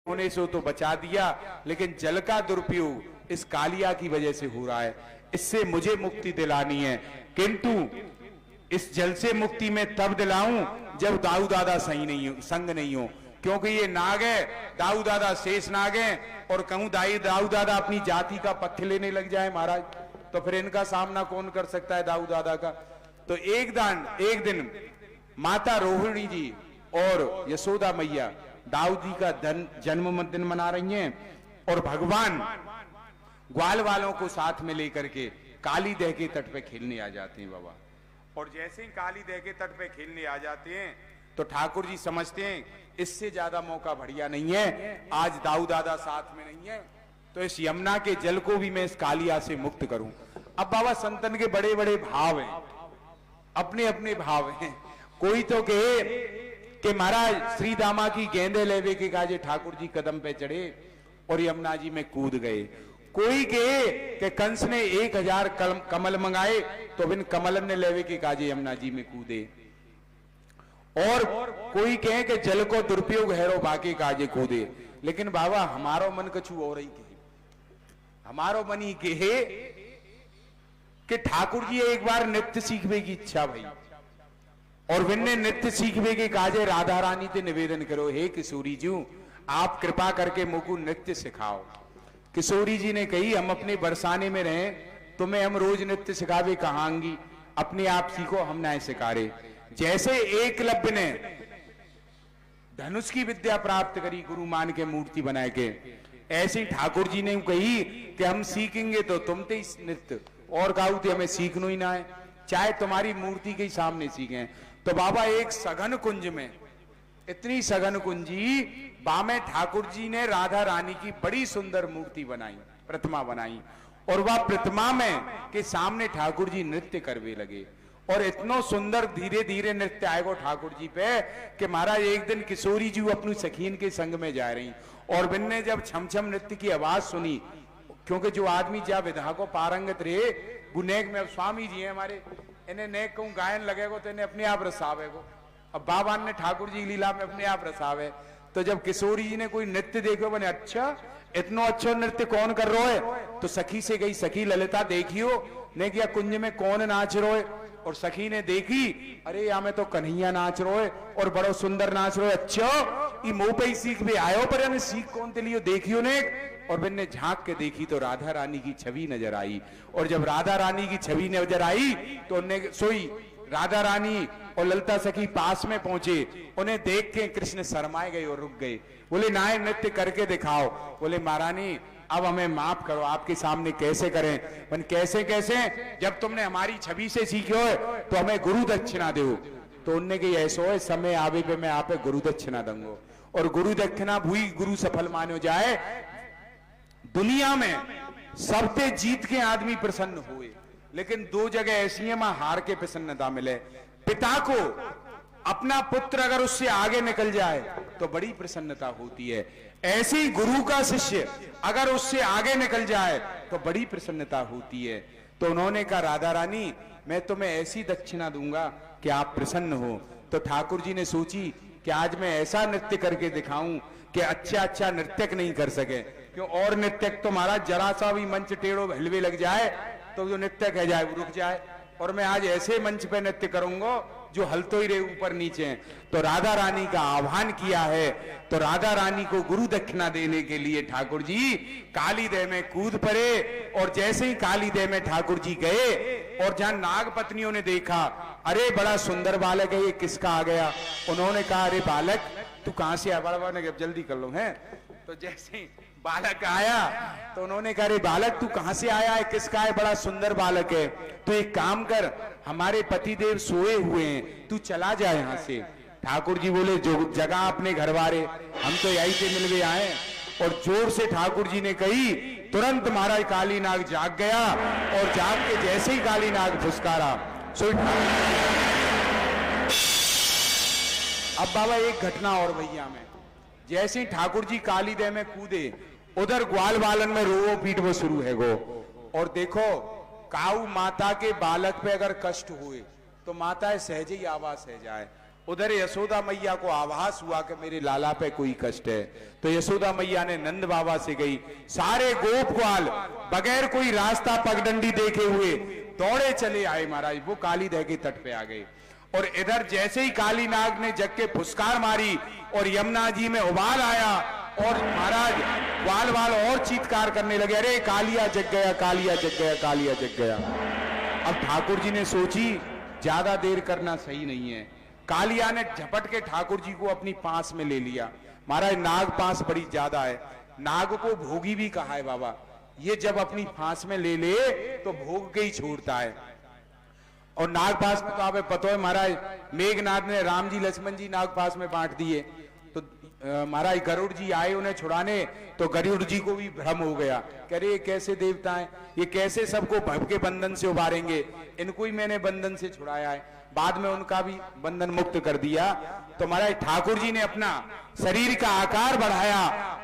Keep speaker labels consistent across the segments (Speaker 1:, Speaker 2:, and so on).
Speaker 1: होने से तो बचा दिया, लेकिन जल का दुरुपयोग इस कालिया की वजह से हो रहा है। इससे मुझे मुक्ति दिलानी है, किंतु इस जल से मुक्ति में तब दिलाऊं जब दाऊ दादा सही नहीं हो, संग नहीं हो, क्योंकि ये नाग है, दाऊ दादा शेष नाग है, और कहूं दाऊ दादा अपनी जाति का पक्ष लेने लग जाए महाराज, तो फिर इनका सामना कौन कर सकता है दाऊ दादा का। तो एक दिन माता रोहिणी जी और यशोदा मैया दाऊ जी का जन्म दिन मना रही हैं, और भगवान ग्वाल वालों को साथ में लेकर के काली दह के तट पे खेलने आ जाते हैं बाबा। और जैसे ही काली दह के तट पे खेलने आ जाते हैं तो ठाकुर जी समझते हैं इससे ज्यादा मौका बढ़िया नहीं है, आज दाऊ दादा साथ में नहीं है, तो इस यमुना के जल को भी मैं इस कालिया से मुक्त करूं। अब बाबा संतन के बड़े बड़े भाव हैं, अपने अपने भाव हैं। कोई तो कहे कि महाराज श्री दामा की गेंदे लेवे के काजे ठाकुर जी कदम पे चढ़े और यमुना जी में कूद गए। कोई कहे कि कंस ने 1000 कमल मंगाए तो बिन कमलन ने लेवे के काजे यमुना जी में कूदे। और कोई कहे कि जल को दुरुपयोग हैरो बाके काजे कूदे। लेकिन बाबा हमारो मन कछु और ही कहे, हमारो मन ही कहे कि ठाकुर जी एक बार नृत्य सीखने की इच्छा भई, और बिन्ने नृत्य सीखने के काजे राधा रानी से निवेदन करो, हे किशोरी जी आप कृपा करके मुझको नृत्य सिखाओ। किशोरी जी ने कही हम अपने बरसाने में रहें, तुम्हें हम रोज नृत्य सिखावे कहांगी, अपने आप सीखो, हम ना सिखा रहे। जैसे एकलव्य ने धनुष की विद्या प्राप्त करी गुरु मान के मूर्ति बनाए के, ऐसे ठाकुर जी ने कही कि हम सीखेंगे तो तुम ते नृत्य, और गाऊ थे हमें सीखना ही ना है, चाहे तुम्हारी मूर्ति के सामने सीखें। तो बाबा एक सघन कुंज में, इतनी सघन कुंजी बामे ठाकुर जी ने राधा रानी की बड़ी सुंदर मूर्ति बनाई, प्रतिमा बनाई, और वह प्रतिमा में के सामने ठाकुर जी नृत्य करवे लगे। और इतना सुंदर धीरे धीरे नृत्य आएगा ठाकुर जी पे कि महाराज एक दिन किशोरी जी अपनी सखीन के संग में जा रही, और बिन्ने जब छम छम नृत्य की आवाज सुनी, क्योंकि जो आदमी जा विधा को पारंगत रहे गुनेक में, अब स्वामी जी है हमारे, इन्हें नेक कहूं गायन लगेगा तो इन्हें अपने आप रसावेगो। अब बाबा ने ठाकुर जी की लीला में अपने आप रसावे। तो जब किशोरी जी ने कोई नृत्य देखो बने, अच्छा इतना अच्छा नृत्य कौन कर रहा है, तो सखी से गई, सखी ललिता देखियो ने किया कुंज में कौन नाच रहा है, और सखी ने देखी अरे यहाँ में तो कन्हैया नाच रहा है और बड़ो सुंदर नाच रहा है, अच्छा ये मुंह पे ही सीख भी आयो, पर सीख कौन ते लियो देखियो ने। और बिन्ने झांक के देखी तो राधा रानी की छवि नजर आई, और जब राधा रानी की छवि नजर आई तो उन्हें सोई राधा रानी और ललिता सखी पास में पहुंचे, उन्हें देख के कृष्ण शर्माए गए और रुक गए। बोले नाय नृत्य करके दिखाओ। बोले महारानी अब हमें माफ करो, आपके सामने कैसे करें। मन कैसे कैसे, जब तुमने हमारी छवि से सीखो है तो हमें गुरु दक्षिणा दो। तो उनने कही ऐसो है समय आवे पे मैं आप गुरु दक्षिणा दूंगो, और गुरु दक्षिणा भूई गुरु सफल मानो जाए। दुनिया में सबसे जीत के आदमी प्रसन्न हुए, लेकिन दो जगह ऐसी है वहां हार के प्रसन्नता मिले। पिता को अपना पुत्र अगर उससे आगे निकल जाए तो बड़ी प्रसन्नता होती है, ऐसे ही गुरु का शिष्य अगर उससे आगे निकल जाए तो बड़ी प्रसन्नता होती है। तो उन्होंने कहा राधा रानी मैं तुम्हें ऐसी दक्षिणा दूंगा कि आप प्रसन्न हो। तो ठाकुर जी ने सोची कि आज मैं ऐसा नृत्य करके दिखाऊं कि अच्छा नृत्यक नहीं कर सके, क्यों और नृत्यक तो महाराज जरा सा भी मंच टेढ़ो हलवे लग जाए तो जो नृत्य कह जाए वो रुक जाए, और मैं आज ऐसे मंच पे नृत्य करूंगा जो हलतो ही रहे ऊपर नीचे। तो राधा रानी का आह्वान किया है, तो राधा रानी को गुरु दक्षिणा देने के लिए ठाकुर जी काली देह में कूद पड़े। और जैसे ही काली देह में ठाकुर जी गए और जहां नाग पत्नियों ने देखा अरे बड़ा सुंदर बालक है, ये किसका आ गया, उन्होंने कहा अरे बालक तू कहां से आया, बड़ा ने जल्दी कर लो है। तो जैसे ही बालक आया तो उन्होंने कहा अरे बालक तू कहां से आया है, किसका है, बड़ा सुंदर बालक है, तो एक काम कर हमारे पतिदेव सोए हुए हैं, तू चला जा यहाँ से। ठाकुर जी बोले जो जगह अपने घर वाले, हम तो यही से मिल गए आए। और जोर से ठाकुर जी ने कही, तुरंत महाराज काली नाग जाग गया, और जाग के जैसे ही काली नाग फुसकारा सो। अब बाबा एक घटना और भैया में, जैसे ही ठाकुर जी काली देह में कूदे उधर ग्वाल बालन में रोवो पीटवो शुरू है गो। और देखो काऊ माता के बालक पे अगर कष्ट हुए तो माता सहज ही आवाज सह जाए, उधर यशोदा मैया को आभास हुआ कि मेरे लाला पे कोई कष्ट है, तो यशोदा मैया ने नंद बाबा से गई, सारे गोप ग्वाल बगैर कोई रास्ता पगडंडी देखे हुए दौड़े चले आए महाराज, वो काली दह के तट पे आ गए। और इधर जैसे ही काली नाग ने जग के फुसकार मारी और यमुना जी में उबाल आया और महाराज ग्वाल वाल और चीत्कार करने लगे, अरे कालिया जग गया, कालिया जग गया, कालिया जग गया। अब ठाकुर जी ने सोची ज्यादा देर करना सही नहीं है, कालिया ने झपट के ठाकुर जी को अपनी पास में ले लिया। महाराज नाग पास बड़ी ज्यादा है, नाग को भोगी भी कहा है बाबा, ये जब अपनी फांस में ले ले तो भोग के ही छोड़ता है। और नाग पास में तो आप पता है महाराज, मेघनाथ ने राम जी लक्ष्मण जी नाग पास में बांट दिए, तो महाराज गरुड़ जी आए उन्हें छुड़ाने, तो गरुड़ जी को भी भ्रम हो गया, कह रहे ये कैसे देवता हैं, ये कैसे सबको भव के बंधन से उबारेंगे, इनको ही मैंने बंधन से छुड़ाया है। बाद में उनका भी बंधन मुक्त कर दिया। तो महाराज ठाकुर जी ने अपना शरीर का आकार बढ़ाया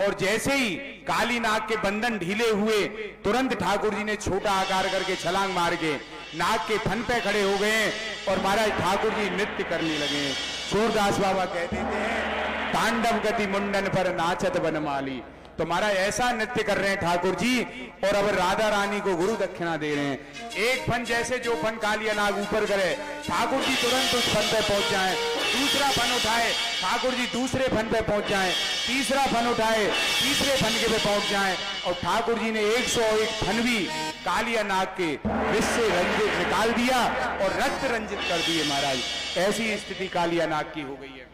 Speaker 1: और जैसे ही काली नाग के बंधन ढीले हुए, तुरंत ठाकुर जी ने छोटा आकार करके छलांग मार के नाग के फन पे खड़े हो गए और महाराज ठाकुर जी नृत्य करने लगे। सूरदास बाबा कहते थे तांडव गति मुंडन पर नाचत बनमाली। तो महाराज ऐसा नृत्य कर रहे हैं ठाकुर जी, और अब राधा रानी को गुरु दक्षिणा दे रहे हैं। एक फन जैसे जो फन कालिया नाग ऊपर करे, ठाकुर जी तुरंत उस फन पे पहुंच जाए, दूसरा फन उठाए ठाकुर जी दूसरे फन पे पहुंच जाए, तीसरा फन उठाए तीसरे फन के पे पहुंच जाए, और ठाकुर जी ने 101 फन भी कालिया नाग के विष से रंजित निकाल दिया और रक्त रंजित कर दिए। महाराज ऐसी स्थिति कालिया नाग की हो गई है।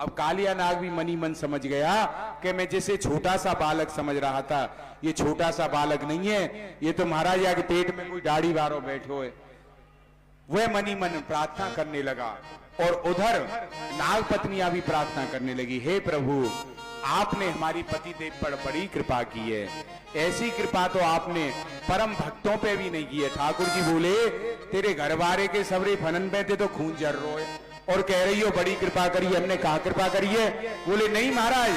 Speaker 1: अब कालिया नाग भी मनी मन समझ गया कि मैं जिसे छोटा सा बालक समझ रहा था, ये छोटा सा बालक नहीं है, ये तो महाराजा के पेट में कोई दाढ़ी वारो बैठो है। वह मनी मन प्रार्थना करने लगा और उधर नाग पत्नियां भी प्रार्थना करने लगी, हे प्रभु आपने हमारी पति देव पर बड़ी कृपा की है, ऐसी कृपा तो आपने परम भक्तों पे भी नहीं की है। ठाकुर जी बोले तेरे घर वारे के सबरे फनन पे थे तो खून जर रो है और कह रही हो बड़ी कृपा करी, हमने कहा कृपा करी है। बोले नहीं महाराज,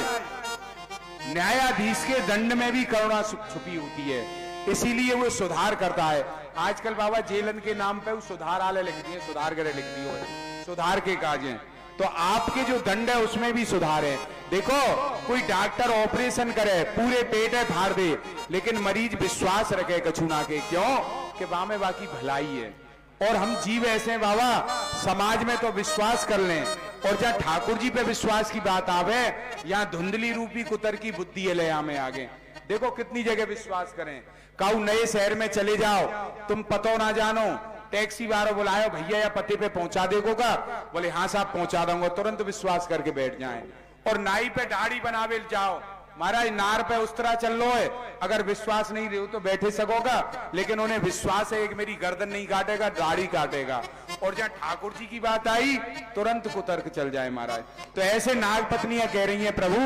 Speaker 1: न्यायाधीश के दंड में भी करुणा छुपी होती है, इसीलिए वो सुधार करता है। आजकल बाबा जेलन के नाम पे वो सुधार आले लिख दिए, सुधार करे लिख दियो है, सुधार के काज हैं। तो आपके जो दंड है उसमें भी सुधार है। देखो कोई डॉक्टर ऑपरेशन करे पूरे पेट है फाड़ दे, लेकिन मरीज विश्वास रखे कछु ना के, क्यों कि वहां में बाकी भलाई है। और हम जीव ऐसे हैं बाबा, समाज में तो विश्वास कर लें, और जहां ठाकुर जी पे विश्वास की बात आवे, यहाँ धुंधली रूपी कुतर की बुद्धि है ले में आगे। देखो कितनी जगह विश्वास करें, काऊ नए शहर में चले जाओ, तुम पतो ना जानो, टैक्सी वालों बुलायो भैया या पते पे पहुंचा देगो का, बोले हाँ साहब पहुंचा दूंगा, तुरंत विश्वास करके बैठ जाएं। और नाई पे दाढ़ी बनावे जाओ, महाराज नार पे उस तरह चल लो है, अगर विश्वास नहीं रहे तो बैठे सकोगा, लेकिन उन्हें विश्वास है कि मेरी गर्दन नहीं काटेगा दाढ़ी काटेगा। और जहां ठाकुर जी की बात आई तुरंत कुतर्क चल जाए महाराज। तो ऐसे नाग पत्नियां कह रही हैं प्रभु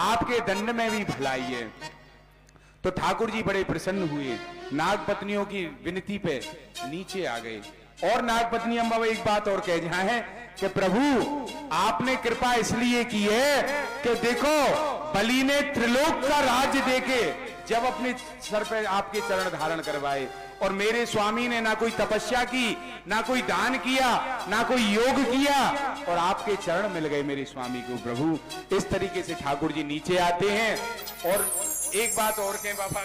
Speaker 1: आपके दंड में भी भलाई है। तो ठाकुर जी बड़े प्रसन्न हुए, नाग पत्नियों की विनती पे नीचे आ गए। और नाग पत्नियां बाबा एक बात और कह जाए कि प्रभु आपने कृपा इसलिए की है कि देखो बलि ने त्रिलोक का राज्य देके जब अपने सर पे आपके चरण धारण करवाए, और मेरे स्वामी ने ना कोई तपस्या की, ना कोई दान किया, ना कोई योग किया, और आपके चरण मिल गए मेरे स्वामी को। प्रभु इस तरीके से ठाकुर जी नीचे आते हैं। और एक बात और कहें बाबा,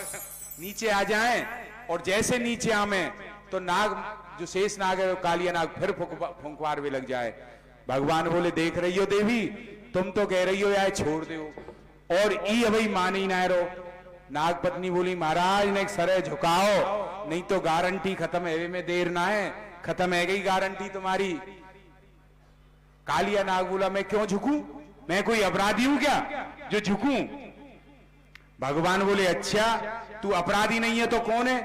Speaker 1: नीचे आ जाएं और जैसे नीचे आवे तो नाग जो शेष नाग है कालिया नाग फिर फुंकवार भी लग जाए। भगवान बोले देख रही हो देवी, तुम तो कह रही हो यार छोड़ दो, और ई अभी मानी ना रो। नाग पत्नी बोली महाराज ने सरे झुकाओ, नहीं तो गारंटी खत्म है में देर ना है, खत्म है गई गारंटी तुम्हारी। कालिया नाग बोला मैं क्यों झुकूं, मैं कोई अपराधी हूं क्या जो झुकूं। भगवान बोले अच्छा तू अपराधी नहीं है तो कौन है,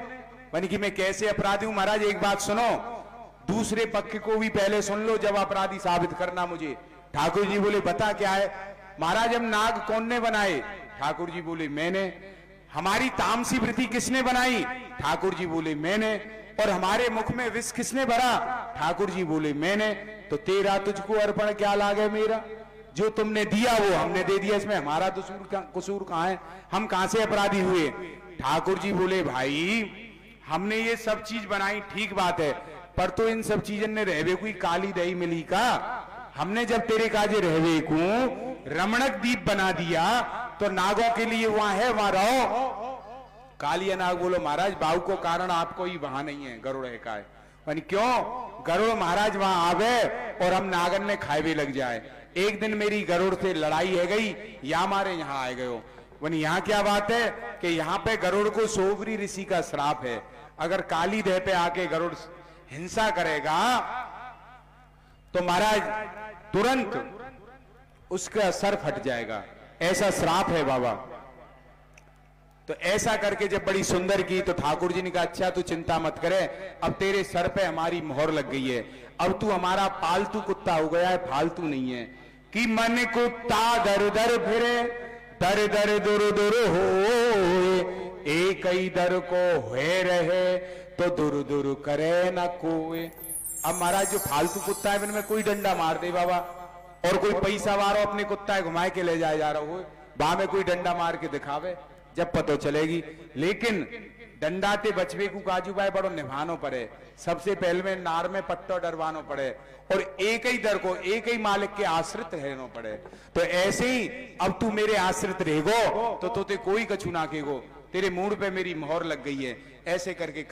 Speaker 1: यानी कि मैं कैसे अपराधी हूं। महाराज एक बात सुनो, दूसरे पक्ष को भी पहले सुन लो जब अपराधी साबित करना मुझे। ठाकुर जी बोले बता क्या है। महाराज हम नाग कौन ने बनाए, ठाकुर जी बोले मैंने। हमारी तामसी वृत्ति किसने बनाई, ठाकुर जी बोले मैंने। और हमारे मुख में विष किसने भरा, ठाकुर जी बोले मैंने। तो तेरा तुझको अर्पण क्या लागे मेरा, जो तुमने दिया वो हमने दे दिया, इसमें हमारा कसूर कहां है, हम कहां से अपराधी हुए। ठाकुर जी बोले भाई हमने ये सब चीज बनाई ठीक बात है, पर तो इन सब चीजों ने रहवे कोई काली दही मिली का, हमने जब तेरे काजे रहवे को रमणक द्वीप बना दिया तो नागों के लिए वहां है, वहां रहो। कालिया नाग बोलो महाराज बाहु को कारण आपको ही वहां नहीं है, गरुड़ है का है। क्यों? गरुड़ महाराज वहां आवे और हम नागन ने खाए लग जाए। एक दिन मेरी गरुड़ से लड़ाई है गई, या हमारे यहाँ आए गए हो। यहाँ क्या बात है कि यहाँ पे गरुड़ को सोबरी ऋषि का श्राप है, अगर काली देह पे आके गरुड़ हिंसा करेगा तो महाराज तुरंत उसका सर फट जाएगा, ऐसा श्राप है बाबा। तो ऐसा करके जब बड़ी सुंदर की तो ठाकुर जी ने कहा अच्छा तू चिंता मत करे, अब तेरे सर पे हमारी मोहर लग गई है, अब तू हमारा पालतू कुत्ता हो गया है, फालतू नहीं है। कि मन कुत्ता दर दर फिरे, दर दर दुर दुर हो, एक ही दर को हुए रहे तो दुर दुर करे न कोई। अब महाराज जो फालतू कुत्ता है इनमें कोई डंडा मार दे बाबा, और कोई पैसा वारो अपने कुत्ता है घुमाए के ले जाए जा रहा हो, वहां में कोई डंडा मार के दिखावे जब पतो चलेगी। लेकिन डंडाते बचवे को काजू भाई बड़ो निभानो पड़े, सबसे पहले में नार में पट्टो डरवानो पड़े, और एक ही दर को एक ही मालिक के आश्रित रहना पड़े। तो ऐसे ही अब तू मेरे आश्रित रहेगो तो तोते कोई कछु ना केगो, तेरे मूड पे मेरी मोहर लग गई है, ऐसे करके